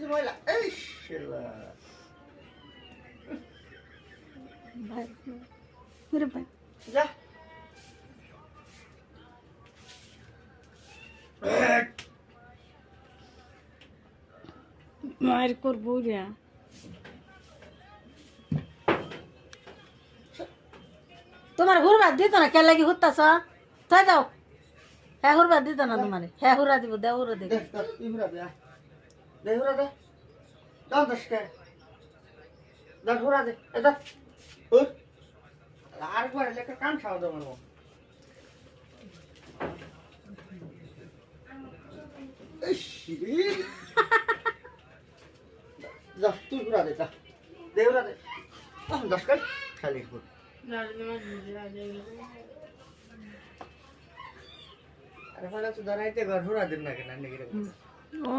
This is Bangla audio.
ময়লা এই শালা ভাই মেরে ভাই যা মায়ের করবো রে তোমার হুরবাদ দিত না কে লাগি হুতাছ তাই যাও হ্যাঁ হুরবাদ দিত না তোমার হ্যাঁ হুরা দিব দেও হুরা দিব দেখ ইহুরা দে দে হুরা দে দাও দশকে দাও হুরা দে এটা হুর আর একবার লেখা কান খাওয়া দাও মারবো যা তুই হুরা দে যা দে হুরা দে দশকে খালি হুর আরে ফালা তো দাঁড়াইতে ঘর হুরা দিন না কেন ও